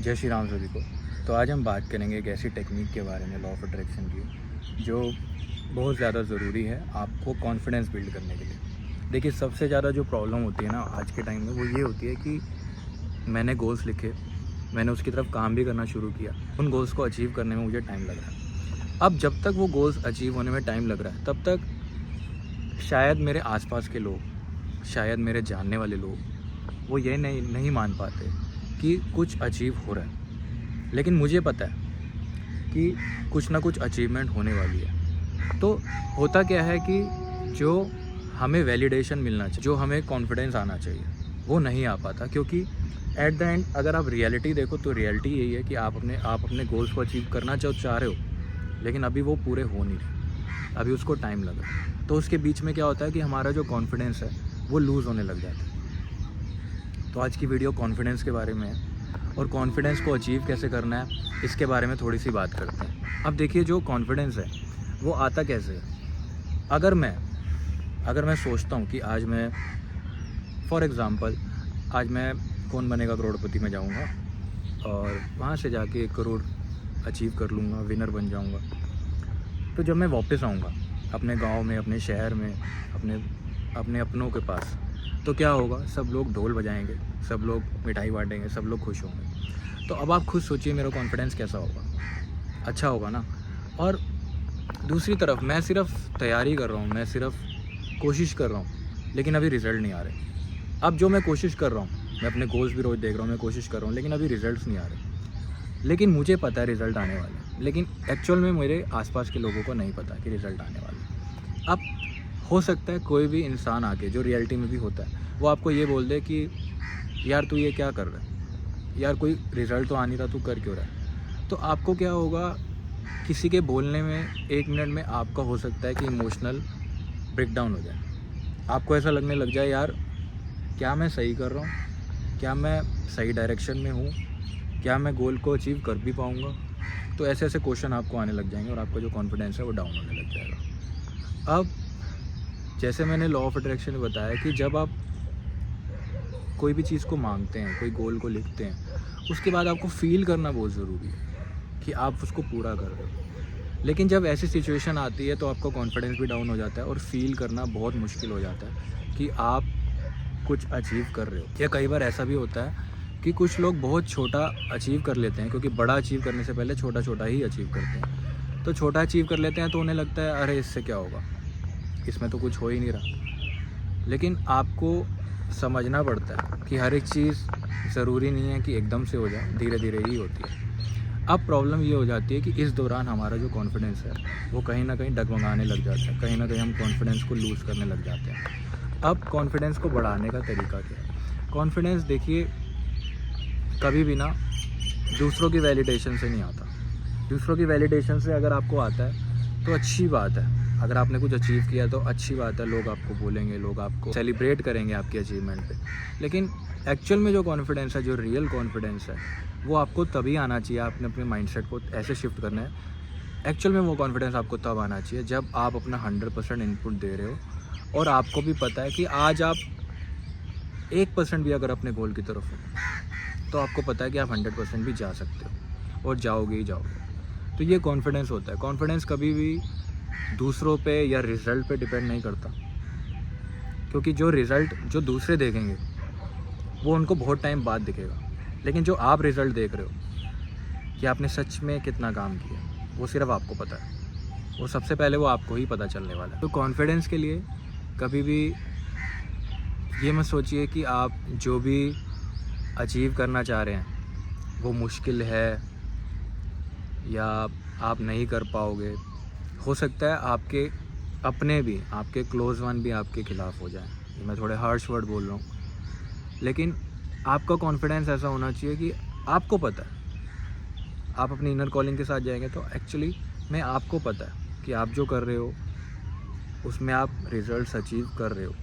जय श्री राम सभी को। तो आज हम बात करेंगे एक ऐसी टेक्निक के बारे में, लॉ ऑफ अट्रैक्शन की, जो बहुत ज़्यादा ज़रूरी है आपको कॉन्फिडेंस बिल्ड करने के लिए। देखिए, सबसे ज़्यादा जो प्रॉब्लम होती है ना आज के टाइम में, वो ये होती है कि मैंने गोल्स लिखे, मैंने उसकी तरफ काम भी करना शुरू किया, उन गोल्स को अचीव करने में मुझे टाइम लग रहा है। अब जब तक वो गोल्स अचीव होने में टाइम लग रहा है, तब तक शायद मेरे आसपास के लोग, शायद मेरे जानने वाले लोग वो ये नहीं मान पाते कि कुछ अचीव हो रहा है। लेकिन मुझे पता है कि कुछ ना कुछ अचीवमेंट होने वाली है। तो होता क्या है कि जो हमें वैलिडेशन मिलना चाहिए, जो हमें कॉन्फिडेंस आना चाहिए, वो नहीं आ पाता। क्योंकि एट द एंड अगर आप रियलिटी देखो तो रियलिटी यही है कि आप अपने गोल्स को अचीव करना चाह रहे हो, लेकिन अभी वो पूरे हो नहीं रहे, अभी उसको टाइम लग रहा है। तो उसके बीच में क्या होता है कि हमारा जो कॉन्फिडेंस है वो लूज़ होने लग जाता है। तो आज की वीडियो कॉन्फिडेंस के बारे में है, और कॉन्फिडेंस को अचीव कैसे करना है इसके बारे में थोड़ी सी बात करते हैं। अब देखिए, जो कॉन्फिडेंस है वो आता कैसे है। अगर मैं सोचता हूँ कि आज मैं, फॉर एग्ज़ाम्पल, आज मैं कौन बनेगा करोड़पति में जाऊँगा और वहाँ से जाके 1 करोड़ अचीव कर लूँगा, विनर बन जाऊँगा। तो जब मैं वापस आऊँगा अपने गांव में, अपने शहर में, अपने अपनों के पास, तो क्या होगा, सब लोग ढोल बजाएंगे, सब लोग मिठाई बांटेंगे, सब लोग खुश होंगे। तो अब आप खुद सोचिए मेरा कॉन्फिडेंस कैसा होगा, अच्छा होगा ना। और दूसरी तरफ मैं सिर्फ तैयारी कर रहा हूँ, मैं सिर्फ कोशिश कर रहा हूँ, लेकिन अभी रिज़ल्ट नहीं आ रहे। अब जो मैं कोशिश कर रहा हूँ, मैं अपने गोल्स भी रोज़ देख रहा हूँ, मैं कोशिश कर रहा हूँ, लेकिन अभी रिज़ल्ट्स नहीं आ रहे। लेकिन मुझे पता है रिज़ल्ट आने वाले हैं, लेकिन एक्चुअल में मेरे आसपास के लोगों को नहीं पता कि रिज़ल्ट आने वाले हैं। अब हो सकता है कोई भी इंसान आके, जो रियलिटी में भी होता है, वो आपको ये बोल दे कि यार तू ये क्या कर रहा है, यार कोई रिज़ल्ट तो आ नहीं रहा, तू कर क्यों रहा है। तो आपको क्या होगा, किसी के बोलने में 1 मिनट में आपका हो सकता है कि इमोशनल ब्रेकडाउन हो जाए। आपको ऐसा लगने लग जाए, यार क्या मैं सही कर रहा हूँ, क्या मैं सही डायरेक्शन में हूँ, क्या मैं गोल को अचीव कर भी पाऊँगा। तो ऐसे ऐसे क्वेश्चन आपको आने लग जाएंगे और आपका जो कॉन्फिडेंस है वो डाउन होने लग जाएगा। अब जैसे मैंने लॉ ऑफ अट्रैक्शन में बताया कि जब आप कोई भी चीज़ को मांगते हैं, कोई गोल को लिखते हैं, उसके बाद आपको फ़ील करना बहुत ज़रूरी है कि आप उसको पूरा कर रहे हो। लेकिन जब ऐसी सिचुएशन आती है तो आपका कॉन्फिडेंस भी डाउन हो जाता है और फ़ील करना बहुत मुश्किल हो जाता है कि आप कुछ अचीव कर रहे हो। या कई बार ऐसा भी होता है कि कुछ लोग बहुत छोटा अचीव कर लेते हैं, क्योंकि बड़ा अचीव करने से पहले छोटा छोटा ही अचीव करते हैं। तो छोटा अचीव कर लेते हैं तो उन्हें लगता है अरे इससे क्या होगा, इसमें तो कुछ हो ही नहीं रहा। लेकिन आपको समझना पड़ता है कि हर एक चीज़ ज़रूरी नहीं है कि एकदम से हो जाए, धीरे धीरे ही होती है। अब प्रॉब्लम ये हो जाती है कि इस दौरान हमारा जो कॉन्फिडेंस है वो कहीं ना कहीं डगमगाने लग जाता है, कहीं ना कहीं हम कॉन्फिडेंस को लूज़ करने लग जाते हैं। अब कॉन्फिडेंस को बढ़ाने का तरीका क्या है। कॉन्फिडेंस देखिए, कभी भी ना दूसरों की वैलिडेशन से नहीं आता। दूसरों की वैलिडेशन से अगर आपको आता है तो अच्छी बात है, अगर आपने कुछ अचीव किया तो अच्छी बात है, लोग आपको बोलेंगे, लोग आपको सेलिब्रेट करेंगे आपके अचीवमेंट पे। लेकिन एक्चुअल में जो कॉन्फिडेंस है, जो रियल कॉन्फिडेंस है, वो आपको तभी आना चाहिए। आपने अपने माइंडसेट को ऐसे शिफ्ट करना है। एक्चुअल में वो कॉन्फिडेंस आपको तब आना चाहिए जब आप अपना 100% इनपुट दे रहे हो और आपको भी पता है कि आज आप 1% भी अगर अपने गोल की तरफ हो तो आपको पता है कि आप 100% भी जा सकते हो और जाओगे ही जाओगे। तो ये कॉन्फिडेंस होता है। कॉन्फिडेंस कभी भी दूसरों पे या रिज़ल्ट पे डिपेंड नहीं करता, क्योंकि जो रिज़ल्ट जो दूसरे देखेंगे वो उनको बहुत टाइम बाद दिखेगा, लेकिन जो आप रिज़ल्ट देख रहे हो कि आपने सच में कितना काम किया, वो सिर्फ आपको पता है। वो सबसे पहले वो आपको ही पता चलने वाला है। तो कॉन्फिडेंस के लिए कभी भी ये मत सोचिए कि आप जो भी अचीव करना चाह रहे हैं वो मुश्किल है या आप नहीं कर पाओगे। हो सकता है आपके अपने भी, आपके क्लोज वन भी आपके खिलाफ हो जाए। ये मैं थोड़े हार्श वर्ड बोल रहा हूँ, लेकिन आपका कॉन्फिडेंस ऐसा होना चाहिए कि आपको पता है, आप अपनी इनर कॉलिंग के साथ जाएंगे तो एक्चुअली में आपको पता है कि आप जो कर रहे हो उसमें आप रिज़ल्ट्स अचीव कर रहे हो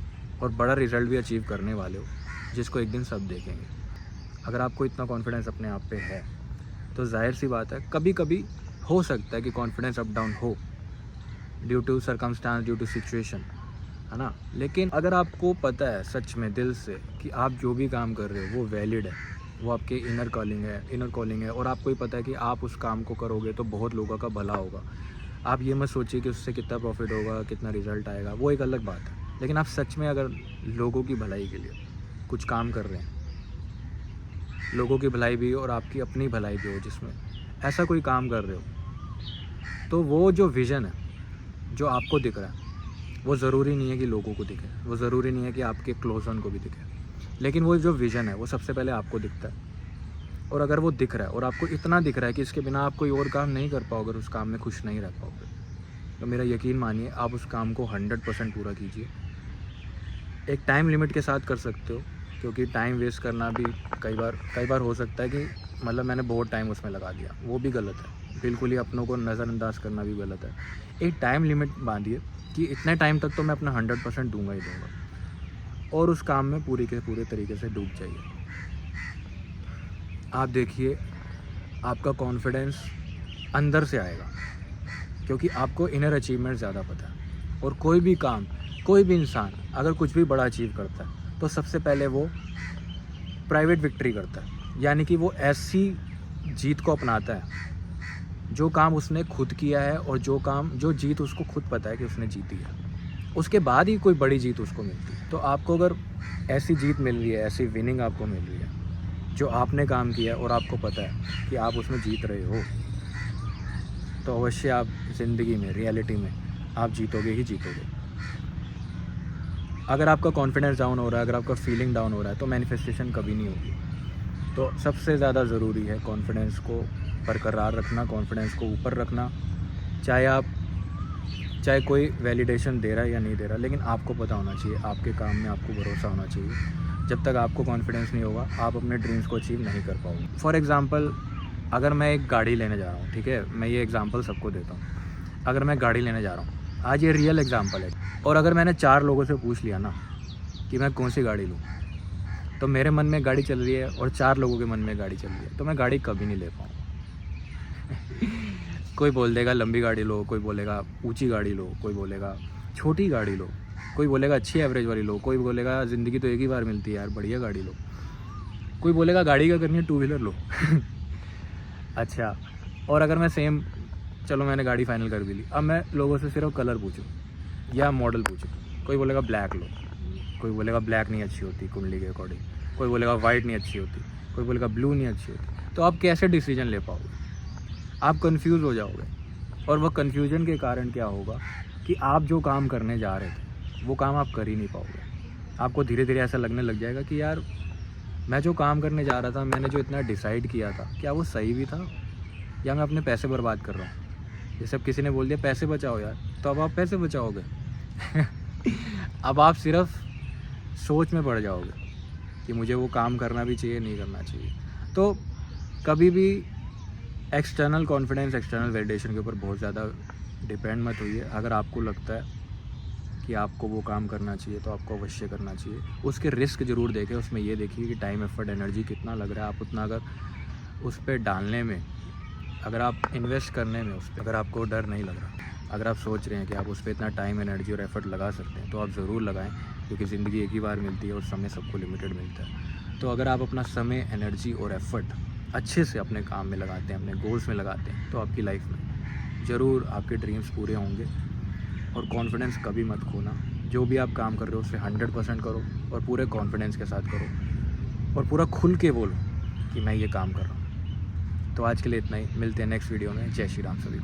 और बड़ा रिज़ल्ट भी अचीव करने वाले हो, जिसको एक दिन सब देखेंगे। अगर आपको इतना कॉन्फिडेंस अपने आप पे है तो जाहिर सी बात है कभी कभी हो सकता है कि कॉन्फिडेंस अप डाउन हो, due to circumstance, due to situation, है ना। लेकिन अगर आपको पता है सच में दिल से कि आप जो भी काम कर रहे हो वो वैलिड है, वो आपके इनर कॉलिंग है और आपको ही पता है कि आप उस काम को करोगे तो बहुत लोगों का भला होगा। आप ये मत सोचिए कि उससे कितना प्रॉफिट होगा, कितना रिज़ल्ट आएगा, वो एक अलग बात है। लेकिन आप सच में अगर लोगों की भलाई के लिए कुछ काम कर रहे हैं, लोगों की भलाई भी और आपकी अपनी भलाई भी हो, जिसमें ऐसा कोई काम कर रहे हो, तो वो जो विज़न है जो आपको दिख रहा है, वो ज़रूरी नहीं है कि लोगों को दिखे, वो ज़रूरी नहीं है कि आपके क्लोज वन को भी दिखे, लेकिन वो जो विज़न है वो सबसे पहले आपको दिखता है। और अगर वो दिख रहा है और आपको इतना दिख रहा है कि इसके बिना आप कोई और काम नहीं कर पाओगे, उस काम में खुश नहीं रह पाओगे, तो मेरा यकीन मानिए आप उस काम को 100% पूरा कीजिए। एक टाइम लिमिट के साथ कर सकते हो, क्योंकि टाइम वेस्ट करना भी कई बार हो सकता है कि मतलब मैंने बहुत टाइम उसमें लगा दिया, वो भी गलत है। बिल्कुल ही अपनों को नज़रअंदाज करना भी गलत है। एक टाइम लिमिट बांधिए कि इतने टाइम तक तो मैं अपना 100% दूंगा ही दूंगा, और उस काम में पूरे के पूरे तरीके से डूब जाइए। आप देखिए आपका कॉन्फिडेंस अंदर से आएगा, क्योंकि आपको इनर अचीवमेंट ज़्यादा पता है। और कोई भी काम, कोई भी इंसान अगर कुछ भी बड़ा अचीव करता है तो सबसे पहले वो प्राइवेट विक्ट्री करता है, यानी कि वो ऐसी जीत को अपनाता है जो काम उसने खुद किया है और जो जीत उसको खुद पता है कि उसने जीती है, उसके बाद ही कोई बड़ी जीत उसको मिलती है। तो आपको अगर ऐसी जीत मिल रही है, ऐसी विनिंग आपको मिल रही है जो आपने काम किया है और आपको पता है कि आप उसमें जीत रहे हो, तो अवश्य आप ज़िंदगी में, रियलिटी में आप जीतोगे ही जीतोगे। अगर आपका कॉन्फिडेंस डाउन हो रहा है, अगर आपका फीलिंग डाउन हो रहा है, तो मैनिफेस्टेशन कभी नहीं होगी। तो सबसे ज़्यादा ज़रूरी है कॉन्फिडेंस को बरकरार रखना, कॉन्फिडेंस को ऊपर रखना। चाहे कोई वैलिडेशन दे रहा है या नहीं दे रहा, लेकिन आपको पता होना चाहिए, आपके काम में आपको भरोसा होना चाहिए। जब तक आपको कॉन्फिडेंस नहीं होगा, आप अपने ड्रीम्स को अचीव नहीं कर पाओगे। फॉर एग्ज़ाम्पल, अगर मैं एक गाड़ी लेने जा रहा हूँ, ठीक है, मैं ये एग्ज़ाम्पल सबको देता हूँ। अगर मैं गाड़ी लेने जा रहा हूँ, आज ये रियल एग्ज़ाम्पल है, और अगर मैंने 4 लोगों से पूछ लिया ना कि मैं कौन सी गाड़ी लूँ, तो मेरे मन में गाड़ी चल रही है और 4 लोगों के मन में गाड़ी चल रही है, तो मैं गाड़ी कभी नहीं ले पाऊँगा। कोई बोल देगा लंबी गाड़ी लो, कोई बोलेगा ऊंची गाड़ी लो, कोई बोलेगा छोटी गाड़ी लो, कोई बोलेगा अच्छी एवरेज वाली लो, कोई बोलेगा ज़िंदगी तो एक ही बार मिलती है यार, बढ़िया गाड़ी लो, कोई बोलेगा गाड़ी क्या करनी है, 2 व्हीलर लो। अच्छा, और अगर मैं सेम, चलो मैंने गाड़ी फाइनल कर भी ली, अब मैं लोगों से सिर्फ कलर पूछूं या मॉडल पूछूं, कोई बोलेगा ब्लैक लो, कोई बोलेगा ब्लैक नहीं अच्छी होती कुंडली के अकॉर्डिंग, कोई बोलेगा वाइट नहीं अच्छी होती, कोई बोलेगा ब्लू नहीं अच्छी होती, तो आप कैसे डिसीजन ले पाओगे? आप कंफ्यूज हो जाओगे। और वह कंफ्यूजन के कारण क्या होगा कि आप जो काम करने जा रहे थे वो काम आप कर ही नहीं पाओगे। आपको धीरे धीरे ऐसा लगने लग जाएगा कि यार मैं जो काम करने जा रहा था, मैंने जो इतना डिसाइड किया था, क्या वो सही भी था या मैं अपने पैसे बर्बाद कर रहा हूँ। जैसे अब किसी ने बोल दिया पैसे बचाओ यार, तो अब आप पैसे बचाओगे। अब आप सिर्फ सोच में पड़ जाओगे कि मुझे वो काम करना भी चाहिए, नहीं करना चाहिए। तो कभी भी एक्सटर्नल कॉन्फिडेंस, एक्सटर्नल वैलिडेशन के ऊपर बहुत ज़्यादा डिपेंड मत होइए। अगर आपको लगता है कि आपको वो काम करना चाहिए तो आपको अवश्य करना चाहिए। उसके रिस्क ज़रूर देखें, उसमें ये देखिए कि टाइम, एफर्ट, एनर्जी कितना लग रहा है, आप उतना अगर उस पर डालने में, अगर आप इन्वेस्ट करने में उस पर, अगर आपको डर नहीं लग रहा, अगर आप सोच रहे हैं कि आप उस पर इतना टाइम, एनर्जी और एफर्ट लगा सकते हैं, तो आप ज़रूर लगाएं, क्योंकि ज़िंदगी एक ही बार मिलती है और समय सबको लिमिटेड मिलता है। तो अगर आप अपना समय, एनर्जी और एफर्ट अच्छे से अपने काम में लगाते हैं, अपने गोल्स में लगाते हैं, तो आपकी लाइफ में ज़रूर आपके ड्रीम्स पूरे होंगे। और कॉन्फिडेंस कभी मत खोना। जो भी आप काम कर रहे हो उससे 100% करो और पूरे कॉन्फिडेंस के साथ करो और पूरा खुल के बोलो कि मैं ये काम कर रहा हूँ। तो आज के लिए इतना ही, मिलते हैं नेक्स्ट वीडियो में। जय श्री राम सभी को।